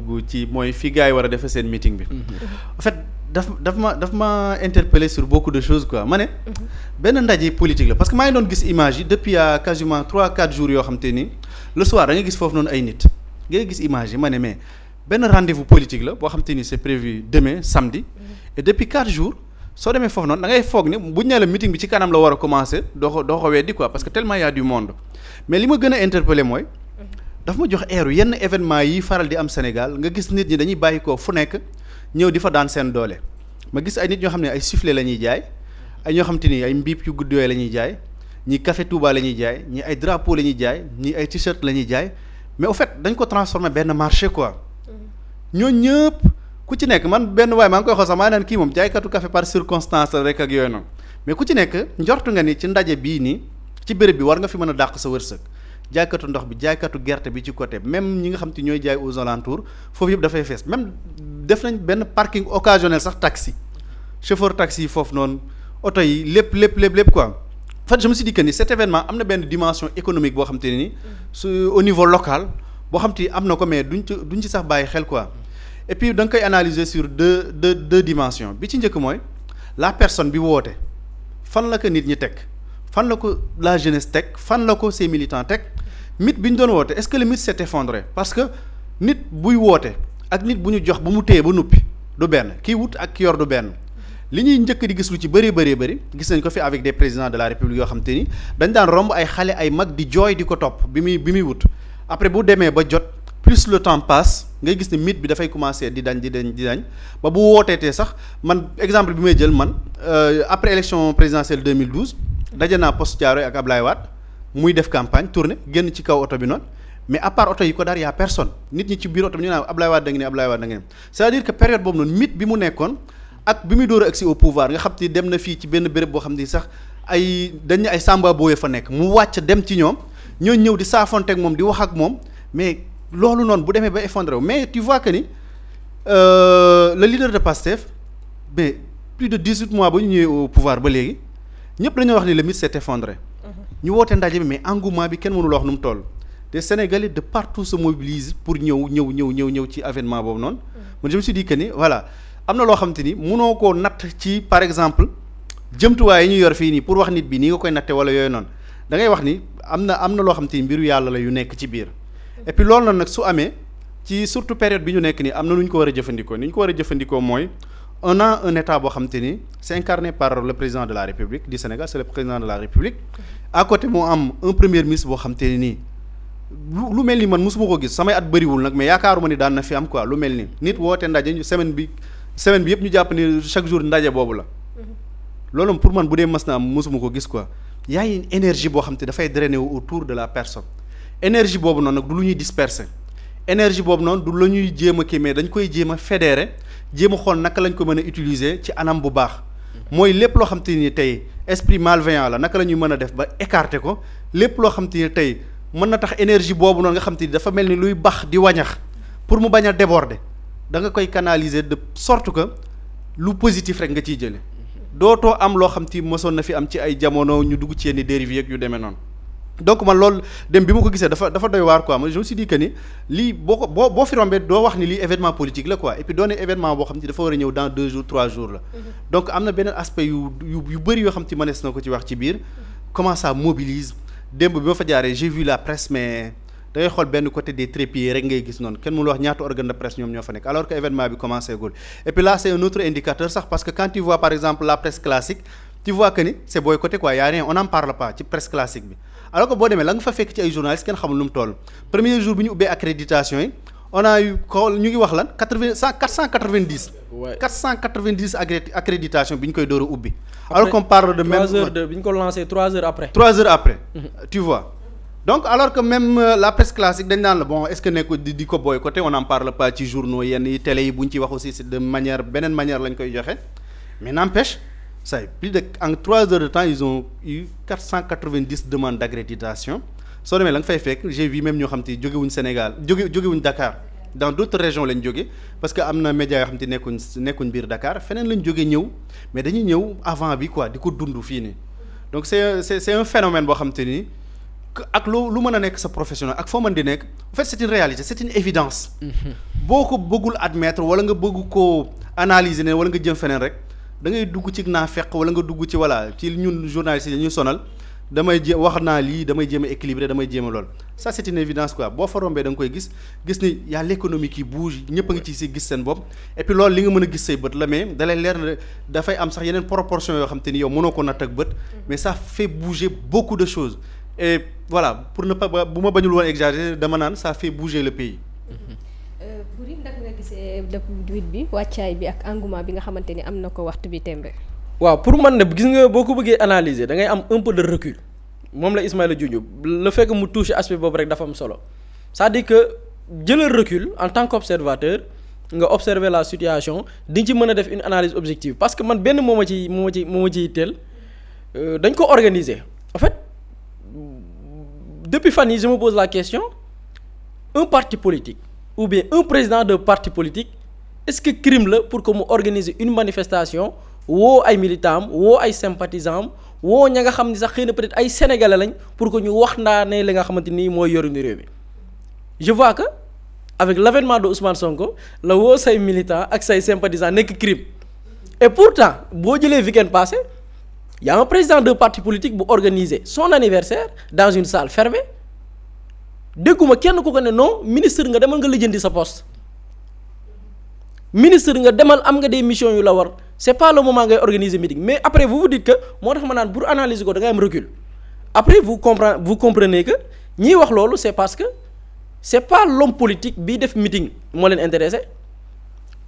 dugg ci mooy fi gars yi war a defee seen meeting bi. En fait daf ma interpellé sur beaucoup de choses quoi ma ne. benn ndaje politique la parce que maa ngi doon gis image yi depuis quasiment 3-4 jours yoo xam te ni le soir da nga gis foofu noonu ay nit ngay gis image yi ma ne mais benn rendez-vous politique la boo xam te ni c'est prévu demain samedi. et depuis 4 jours soo demee foofu noonu da ngay foog ni buñ ne la meeting bi ci kanam la war a commencer doo ko weddi quoi parce que tellement y a du monde mais li ma gën a interpellé mooy. dafa ma jox eeru yenn événement yi faral di am Sénégal nga gis nit ñi dañuy bàyyi ko fu nekk ñëw di fa daan seen doole ma gis ay nit ñoo xam ne ay sifflet la ñuy jaay ay ñoo xam te ni ay mbiip yu gudd yooyu la ñuy jaay ñi café Touba la ñuy jaay ñi ay drapeau la ñuy jaay ñi ay t-shirt la ñuy jaay mais au fait dañ ko transformer benn marché quoi ñoo ñëpp ku ci nekk man benn waaye maa ngi koy xool sax maa naan kii moom jaaykatu café par circonstance rek ak yooyu noonu mais ku ci nekk njortu nga ni ci ndaje bii nii ci béréb bi war nga fi mën a dàq sa wërsëg jaaykatu ndox bi jaaykatu gerte bi ci côté même ñi nga xam te ñooy jaay aux alentours foofu yëpp dafay fees même def nañ benn parking occasionnel sax taxi chauffeur taxi yi foofu noonu oto yi lépp quoi en fait je me suis dit que ni cet événement am na benn dimension économique boo xam te ne ni su au niveau local boo xam te am na ko mais duñ ci sax bàyyi xel quoi et puis da nga koy analyser sur deux dimensions bi ci njëkk mooy la personne bi woote fan la ko nit ñi teg fan la ko la jeunesse teg fan la ko ses militants teg mythe bi ñu doon woote est-ce que le mythe s'est effondré parce que nit buy woote ak nit bu ñu jox bu mu téye ba nuppi du benn kii wut ak ki yor du benn li ñuy njëkk di gis lu ci bëri gis nañ ko fi avec des présidents de la république yoo xam te ni dañ daan romb ay xale ay mag di jooy di ko topp bi muy wut après bu demee ba jot plus le temps passe ngay gis ne mythe bi dafay commencer di dañ ba bu wooteetee sax man exemple bi may jël man après élection présidentielle 2012 daje naa poste Thiaroye ak Ablaye Wade muy def campagne tournée génn ci kaw oto bi noonu mais à part oto yi ko daar y a personne nit ñi ci biir oto bi ñu naan Ablaye Wade da nga ne c'est-à-dire que période boobu noonu mythe bi mu nekkoon ak bi muy door a agsi au pouvoir nga xam te dem na fii ci benn béréb boo xam ni sax dañ ay samba booye fa nekk mu wàcc dem ci ñoom ñoo ñëw di saafonte ak moom di wax ak moom mais loolu noonu bu demee ba effondré wu mais tu vois que ni le leader de Pastef mais plus de 18 mois ba ñu ñëwee au pouvoir ba léegi ñëpp dañoo wax ni le mythe s'est effondré ñu woote ndaje bi mais engouement bi kenn mënul wax nu mu toll des Sénégalais de partout se mobilisent pour ñëw ci événement boobu noonu man je me suis dit que ni voilà am na loo xam te ni mënoo koo natt ci par exemple jëmtuwaay yi ñu yor fii nii pour wax nit bi nii nga koy natte wala yooyu noonu da ngay wax ni am na loo xam te ni mbiru yàlla la yu nekk ci biir et puis loolu nag su amee ci surtout période bi ñu nekk nii am na nu ñu ko war a jëfandikoo ni ñu ko war a jëfandikoo mooy on a un état boo xam te ni c'est incarné par le président de la République du Sénégal c'est le président de la République à côté moo am un premier ministre boo xam te ni nii lu mel ni man mosuma ko gis samay at bëriwul nag mais yaakaaruma ni daan na fi am quoi lu mel ni nit woote ndaje ñu semaine bi yëpp ñu jàpp ni chaque jour ndaje boobu la loolu pour man bu dee mas na am mosuma ko gis quoi y a une énergie boo xam te dafay drainer autour de la personne énergie boobu noonu nag du lu ñuy disperser énergie boobu noonu du la ñuy jéem a kii mais dañ koy jéem a fédérer jéem a xool naka lañ ko mën a utiliser ci anam bu baax mooy lépp loo xam te ni tey esprit malveillant la naka la ñuy mën a def ba écarter ko lépp loo xam te ni tey mën na tax énergie boobu noonu nga xam te ni dafa mel ni luy bax di wañax pour mu bañ a déborder da nga koy canaliser de sorte que lu positif rek nga ciy jële dootoo am loo xam te mosoon na fi am ci ay jamono ñu dugg ci yenn dérive yu demee noonu donc man loolu dem bi ma ko gisee dafa doy waar quoi moi je me suis dit que ni lii boo fi rombee doo wax ni lii événement politique la quoi et puis doone événement boo xam te dafa war a ñëw dans 2 jours 3 jours la donc am na beneen aspect yu bëri yoo xam te mënees na ko ci wax ci biir comment ça mobilise démb bi ma fa jaaree j'ai vu la presse mais da ngay xool benn côté des trépieds rek ngay gis noonu kenn mënul wax ñaata organe de presse ñoom ñoo fa nekk alors que événement bi commencé gul et puis là c'est un autre indicateur sax parce que quand tu vois par exemple la presse classique tu vois que ni c'est boycotté quoi y a rien on n'en parle pas ci presse classique bi alors que boo demee la nga fa fekk ci ay journalistes kenn xamul nu mu toll premier jour bi ñu ubbee accréditation yi on a eu ñu ngi wax lan 490 accréditation bi ñu koy door a ubbi. alors qu'on parle de même 3 heures bi ñu ko lancé 3 heures après. 3 heures après. tu vois donc alors que même la presse classique dañ naan la bon est-ce que nekk di ko boycotté on n'en parle pas ci journaux yenn yi télé yi bu ñu ci wax aussi c'est de manière beneen manière lañ koy joxe mais n'empêche ça plus de en 3 heures de temps ils ont eu 490 demandes d'accréditation soo demee la nga fay fekk j'ai vu même ñoo xam te jógewuñ Sénégal jógewuñ Dakar dans d'autres régions lañ jóge parce que am na médias yoo xam te nekkuñ biir Dakar feneen lañ jóge ñëw mais dañuy ñëw avant bi quoi di ko dund fii nii donc c'est un phénomène boo xam te ni ak lu mën a nekk sa professionnel ak foo mën di nekk en fait c'est une réalité c'est une évidence. boo ko bëggul admettre wala nga bëgg koo analyser ne wala nga jëm feneen rek da ngay dugg ci naafeq wala nga dugg ci voilà ci ñun journalistes yi ñu sonal damay jéem wax naa lii damay jéem a équilibré damay jéem a lool ça c'est une évidence quoi boo fa rombee da nga koy gis ni y a l'économie qui bouge ñëpp a ngi ci si gis seen bopp et puis loolu li nga mën a gis say bët la mais da lay leer na dafay am sax yeneen proportion yoo xam te ni yow mënoo ko natt ak bët mais ça fait bouger beaucoup de choses et voilà pour ne pas bu ma bañul woon exagérer dama naan ça fait bouger le pays. Boury ndax nga gisee depuis bi wàccaay bi ak engouement bi nga xamante ni am na ko waxtu bi tembe. waaw pour man ne gis nga boo ko bëggee analyser da ngay am un peu de recul moom la Ismaïla junj le fait que mu touche aspect boobu rek dafa am solo c'est-à-dire que jëlal recul en tant qu'observateur nga observer la situation di ci mën a def une analyse objective parce que man benn moo ma ci teel dañ ko organiser en fait depuis fan yi je me pose la question un parti politique ou bien un président de parti politique est-ce que crime la pour que mu organiser une manifestation woo ay militants am woo ay sympathisants am woo ña nga xam ni sax xëy na peut-être ay sénégalais lañ pour que ñu wax ndaanee li nga xamante ni mooy yoruñu réew mi je vois que avec l'avènement de Ousmane Sonko la woo say militants ak say sympathisants nekk crime et pourtant boo jëlee week-end passé y a un président de parti politique bu organiser son anniversaire dans une salle fermée dégguma kenn ku ko ne non ministre nga demal nga lijjanti sa poste ministre nga demal am nga des missions yu la war c'est pas le moment ngay organiser meeting mais après vous vous dites que moo tax ma naan pour analyser ko da ngay am recul après vous comprenez que ñiy wax loolu c'est parce que c'est pas l'homme politique bii def meeting moo leen intéressé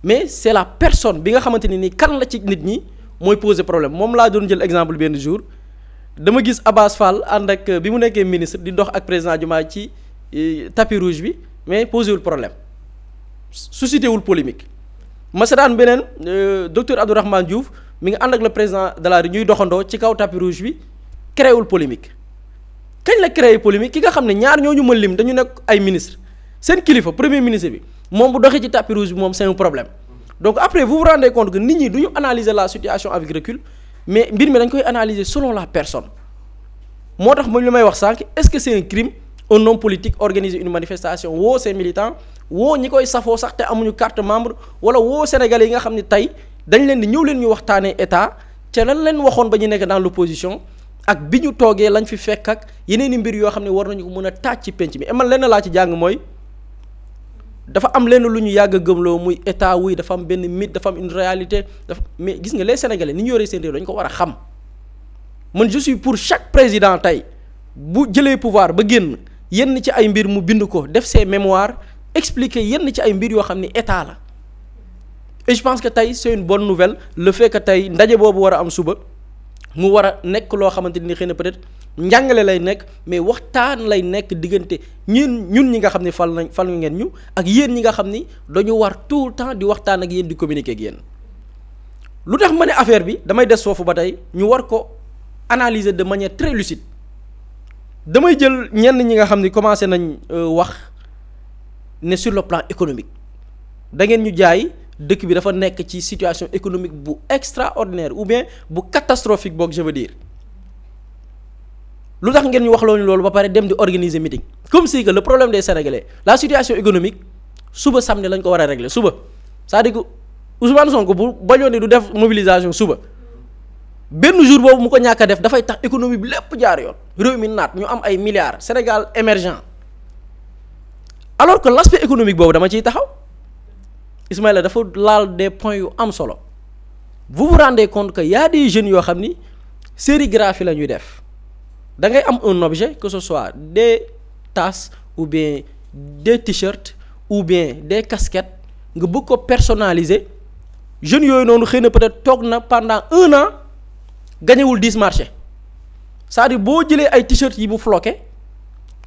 mais c'est la personne bi nga xamante ne ni kan la ci nit ñi mooy poser problème moom laa doon jël exemple benn jour dama gis Abass Fall ànd ak bi mu nekkee ministre di dox ak président Diomaye ci tapis rouge bi mais posé wul problème suscité wul polémique ma seetaan beneen docteur Abdourahmane Diouf mi ngi ànd ak le président de la République ñuy doxandoo ci kaw tapis rouge bi créé wul polémique kañ la créé polémique ki nga xam ne ñaar ñooñu ma lim dañu nekk ay ministre seen kilifa premier ministre bi moom bu doxee ci tapis rouge bi moom c'est un problème donc après vous vous rendez compte que nit ñi du ñu analyser la situation avec recul mais mbir mi dañ koy analyser selon la personne moo tax moom li may wax sànq est-ce que c'est un crime un homme politique organiser une manifestation woo ses militants woo ñi koy safoo sax te amuñu carte membre wala woo sénégalais yi nga xam ne tey dañ leen di ñëw leen ñu waxtaanee état ca lan leen waxoon ba ñu nekk dans l'opposition ak bi ñu toogee lañ fi fekk ak yeneen i mbir yoo xam ne war nañu ko mën a taaj ci penc mi et man lenn laa ci jàng mooy dafa am lenn lu ñu yàgg a gëmloo muy état wuy dafa am benn mythe dafa am une réalité dafa mais gis nga les sénégalais ni ñu yoree seen réew dañu ko war a xam man je suis pour chaque président tey bu jëlee pouvoir ba génn yenn ci ay mbir mu bind ko def ses mémoires expliquer yenn ci ay mbir yoo xam ni état la et je pense que tey c'est une bonne nouvelle le fait que tey ndaje boobu war a am suba mu war a nekk loo xamante ni xëy na peut-être njàngale lay nekk mais waxtaan lay nekk diggante ñun ñi nga xam ne fal ngeen ñu ak yéen ñi nga xam ni dañu war tout le temps di waxtaan ak yéen di communiquer ak yéen lu tax ma ne affaire bi damay des foofu ba tey ñu war ko analyser de manière très lucide damay jël ñenn ñi nga xam ni commencé nañ wax ne sur le plan économique da ngeen ñu jaay dëkk bi dafa nekk ci situation économique bu extraordinaire ou bien bu catastrophique boog je veux dire lu tax ngeen ñu wax loolu ba pare dem di organiser meeting comme si que le problème des Sénégalais la situation économique suba samedi lañ ko war a régler suba c'est-à-dire que Ousmane Sonko bu bañoon ni du def mobilisation suba benn jour boobu mu ko ñàkk a def dafay tax économie bi lépp jaar yoon réew mi naat ñu am ay milliards Sénégal émergent alors que l'aspect économique boobu dama ciy taxaw Ismaïla dafa laal des points yu am solo vous vous rendez compte que y a des jeunes yoo xam ni sérigraphie la ñuy def da ngay am un objet que ce soit des tasses ou bien des t-shirts ou bien des casquettes nga bëgg ko personnaliser jeunes yooyu noonu xëy na peut-être toog na pendant 1 an gañewul 10 marchés c'est-à-dire boo jëlee ay t-shirts yi mu floqué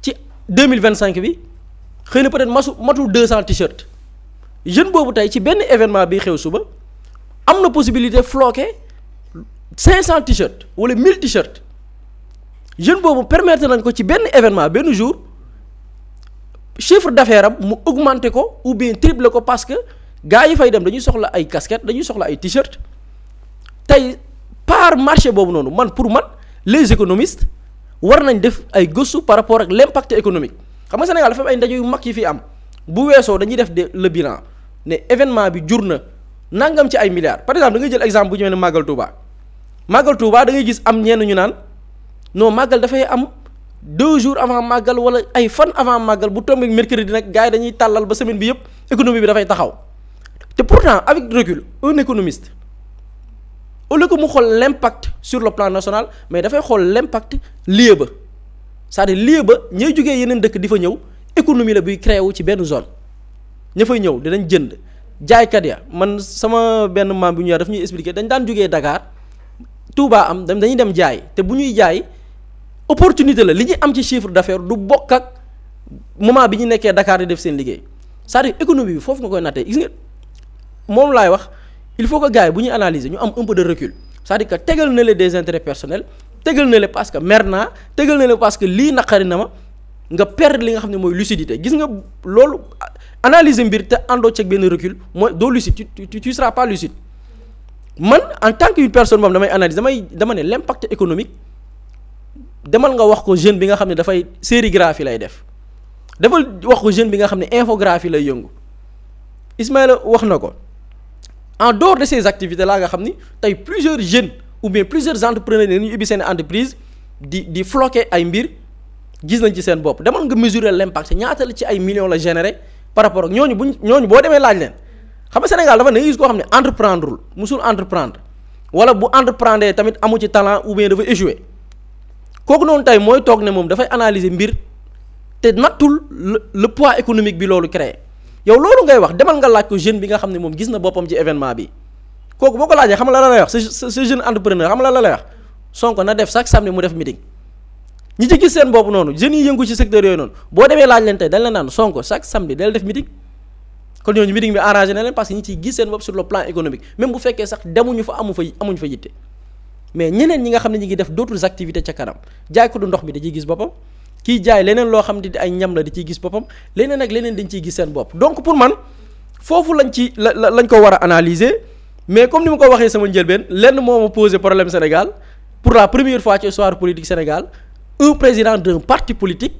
ci 2025 bi xëy na peut-être matul 200 t-shirts jeune boobu tey ci benn événement bi xew suba am na possibilité floqué 500 t-shirts wala 1000 t-shirts jeune boobu permettre nañ ko ci benn événement benn jour chiffre d'affaires am mu augmenter ko ou bien tripler ko parce que gars yi fay dem dañuy soxla ay casquettes dañuy soxla ay t-shirts tey par marché boobu noonu pour man les économistes war nañ def ay gëstu par rapport ak l'impact économique xam nga Sénégal dafa am ay ndaje yu mag yi fi am bu weesoo dañuy def le bilan ne événement bi jur na nangam ci ay milliards par exemple da ngay jël exemple bu ñu ne Magal Touba da ngay gis am ñenn ñu naan non Magal dafay am 2 jours avant Magal wala ay fan avant Magal bu tombé mercredi nag gars yi dañuy tàllal ba semaine bi yëpp économie bi dafay taxaw te pourtant avec recul un économiste au lieu que mu xool l'impact sur le plan national mais dafay xool l'impact lieu ba c'est-à-dire lieu ba ñooy jógee yeneen dëkk di fa ñëw économie la buy créé wu ci benn zone ña fay ñëw dinañ jënd jaaykat ya man sama benn maam bu ñu daf ñuy expliquer dañ daan jógee Dakar Touba am dañuy dem jaay te bu ñuy jaay opportunité la li ñu am ci chiffre d'affaires du bokk ak moment bi ñu nekkee Dakar di def seen liggéey c'est-à-dire économie bi foofu nga koy nattee gis nga moom laay wax il faut que gars yi bu ñuy analyser ñu am un peu de recul c'est-à-dire que tegal na le des intérêts personnels tegal na le parce que mer naa tegal na le parce que lii naqari na ma nga perdre li nga xam ne mooy lucidité gis nga loolu analyser mbir te àndoo ceeg benn recul mooy doo lucide tu seras pas lucide man en tant qu'une personne moom damay analyser dama ne l'impact économique demal nga wax ko jeune bi nga xam ne dafay sérigraphie lay def defal wax ko jeune bi nga xam ne infographie lay yëngu Ismaïla wax na ko en dehors de ces activités là nga xam ni tey plusieurs jeunes ou bien plusieurs entrepreneurs yi ñu ubbi seen entreprise di floquer ay mbir gis nañ ci seen bopp demal nga mesurer l'impact ñaata la ci ay millions la générer par rapport ak ñooñu boo demee laaj leen xam nga Sénégal dafa ne gis koo xam ne entreprendreul musul entreprendre wala bu entreprendre tamit amu ci talent ou bien dafa échouer kooku noonu tey mooy toog ne moom dafay analyser mbir te nattul le poids économique bi loolu créé yow loolu ngay wax demal nga laaj ko jeune bi nga xam ne moom gis na boppam ci événement bi kooku boo ko laajee xam nga la lay wax ce jeune entrepreneur xam nga la lay wax Sonko na def chaque samedi mu def meeting ñi ci gis seen bopp noonu jeunes yi yëngu ci secteur yooyu noonu boo demee laaj leen tey dañ la naan Sonko chaque samedi del def meeting kon ñooñu meeting bi arrangé na leen parce que ñi ciy gis seen bopp sur le plan économique même bu fekkee sax demuñu fa amuñ fa yitte mais ñeneen ñi nga xam ne ñi ngi def d'autres activités ca kanam jaay ko du ndox bi da ciy gis boppam kii jaay leneen loo xam ne ay ñam la di ciy gis boppam leneen ak leneen dañ ciy gis seen bopp donc pour man foofu lañ ko war a analyser mais comme ni ma ko waxee sama njëlbeen lenn moo ma posé problème Sénégal pour la première fois ci histoire politique Sénégal un président d'un parti politique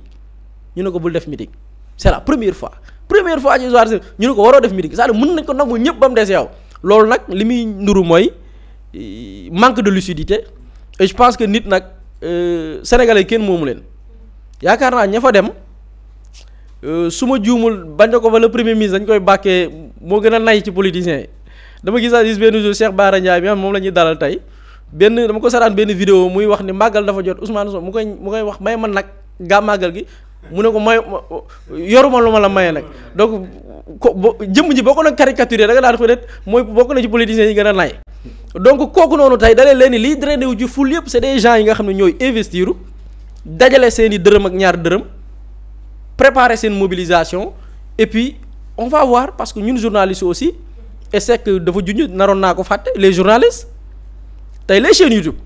ñu ne ko bul def meeting c'est la première fois ci histoire ñu ne ko waroo def meeting c'est-à-dire mën nañ ko nangu ñëpp ba mu des yow loolu nag li muy nduru mooy manque de lucidité et je pense que nit nag sénégalais kenn moomu leen yaakaar naa ña fa dem su ma juumul bañ ko fa le premier ministre dañ koy bàkkee moo gën a nay ci politiciens yi dama gis benn jour Cheikh Bara Ndiaye bi moom la ñuy dalal tey dama ko saraan benn vidéo muy wax ni màggal dafa jot Ousmane Sonko mu koy wax may man nag gaa màggal gi mu ne ko may yoruma lu ma la maye nag donc jëmm ji boo ko nag caricaturé da nga daan peut-être mooy bokk na ci politiciens yi gën a nay donc kooku noonu tey dalee leen ni liy drainé wu ci ful yëpp c'est des gens yi nga xam ne ñooy investir dajale seen i dërëm ak ñaar dërëm préparer seen mobilisation et puis on va voir parce que ñun journalistes aussi et c'est que dafa junj naroon naa ko fàtte les journalistes tey les chaînes YouTube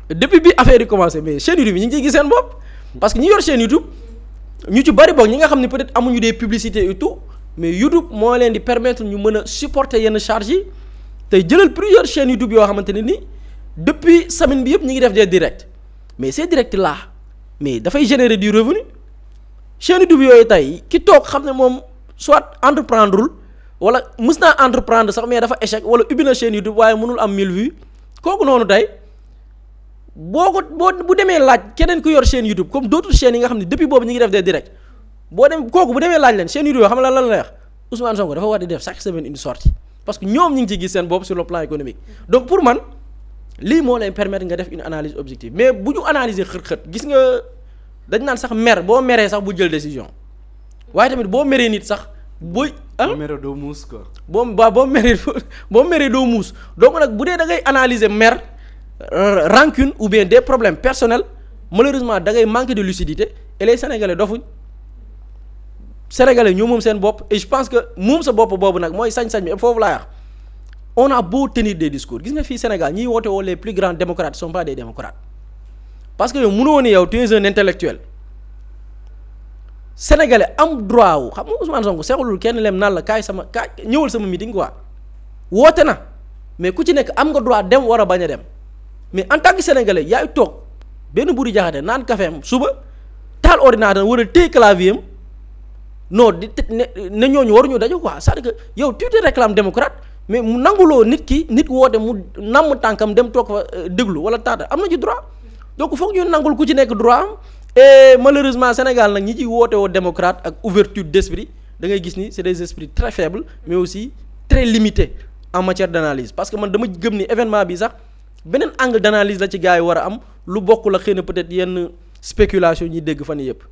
depuis bi affaire yi commencé mais chaîne YouTube yi ñu ngi ciy gis seen bopp parce que ñi yor chaîne YouTube ñu ci bari boog ñi nga xam ne peut-être amuñu des publicités et tout mais YouTube moo leen di permettre ñu mën a supporter yenn charges yi tey jëlal plusieurs chaînes YouTube yoo xamante ne ni depuis semaine bi yëpp ñi ngi def des directs mais ces directs là mais dafay générer du revenu chaîne YouTube yooyu tey ki toog xam ne moom soit entreprendreul wala mës naa entreprendre sax mais dafa échec wala ubbi na chaîne YouTube waaye mënul am 1000 vues kooku noonu tey bu demee laaj keneen ku yor chaîne YouTube comme d'autres chaînes yi nga xam ne depuis boobu ñu ngi def des directs kooku bu demee laaj leen chaîne YouTube xam nga lan la wax Ousmane Sonko dafa war di def chaque semaine une sortie parce que ñoom ñu ngi ciy gis seen bopp sur le plan économique donc pour man lii moo lay permettre nga def une analyse objective mais bu ñu analyser xët-xët gis nga dañ naan sax mer boo meree sax bu jël décision waaye tamit boo meree nit sax boo meree doo muus quoi. boo meree doo muus donc nag bu dee da ngay analyser mer rancune ou bien des problèmes personnels malheureusement da ngay manquer de lucidité et les sénégalais dofuñ sénégalais ñoo moom seen bopp et je pense que moom sa bopp boobu nag mooy sañ-sañ bi foofu laa wax on a beau tenir des discours gis nga fii Sénégal ñiy woote woo les plus grands démocrates sont pas des démocrates parce que yow mënoo ni yow tu es un intellectuel sénégalais am droit wu xam nga Ousmane Sonko seexulul kenn lem naan la kaay ñëwal sama meeting quoi woote na mais ku ci nekk am nga droit dem war a bañ a dem mais en tant que sénégalais yaay toog benn Buri Jaxate naan caféem suba taal ordinateur war a téye clavier am non di ne ñooñu waruñu daje quoi c'est-à-dire que yow tu te réclames démocrate mais mu nanguloo nit woote mu namm tànkam dem toog fa déglu wala taata am na ci droit donc foog ñu nangul ku ci nekk droit am et malheureusement Sénégal nag ñi ci woote woo démocrate ak ouverture d'esprit da ngay gis ni c'est des esprits très faibles mais aussi très limités en matière d'analyse parce que man dama gëm ni événement bi sax beneen angle d'analyse la ci gars yi war a am lu bokk la xëy na peut-être yenn spéculation ñuy dégg fan yëpp.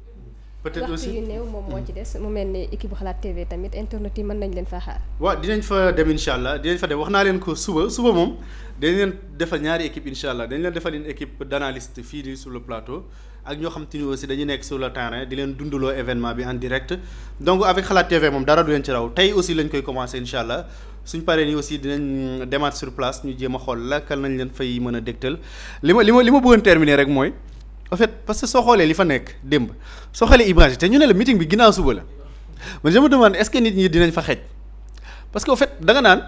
peut-être aussi waxtu yu néew moom moo ci des mu mel ni équipe Xalaat TV tamit internet yi mën nañ leen faa xaar. waaw dinañ fa dem incha allah dinañ fa dem wax naa leen ko suba moom dañ leen defal ñaari équipe incha allah dañ leen defal une équipe d'analyste fii nii sur le plateau ak ñoo xam te ni aussi dañuy nekk sur le terrain di leen dundaloo événement bi en direct donc avec Xalaat TV moom dara du leen ci raw tey aussi lañ koy commencer incha allah suñ paree nii aussi dinañ demaat sur place ñu jéem a xool lakkal nañ leen fay mën a dégtal li ma bëggoon terminer rek mooy. en fait parce que soo xoolee li fa nekk démb soo xoolee image te ñu ne la meeting bi ginnaaw suba la man je me demande est-ce que nit ñi dinañ fa xej parce que en fait da nga naan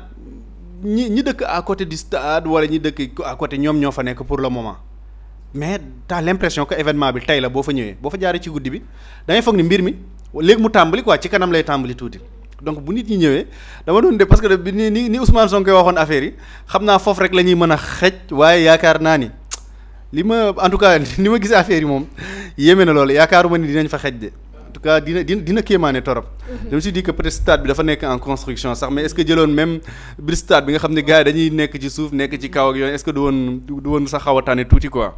ñi dëkk à côté du stade wala ñi dëkk à côté ñoom ñoo fa nekk pour le moment mais t'as l'impression que événement bi tey la boo fa ñëwee boo fa jaaree ci guddi bi da ngay foog ni mbir mi léegi mu tàmbali quoi ci kanam lay tàmbali tuuti donc bu nit ñi ñëwee dama doon de parce que ni Ousmane Sonko waxoon affaire yi xam naa foofu rek la ñuy mën a xej waaye yaakaar naa ni. li ma en tout cas ni ma gis affaire yi moom yéeme na loolu yaakaaruma ni dinañ fa xej de en tout cas dina kéemaane torop. je me suis dit que peut-être stade bi dafa nekk en construction sax mais est-ce que jëloon même biir stade bi nga xam ne gars yi dañuy nekk ci suuf nekk ci kaw ak yooyu est-ce que du woon sax xaw a tànne tuuti quoi.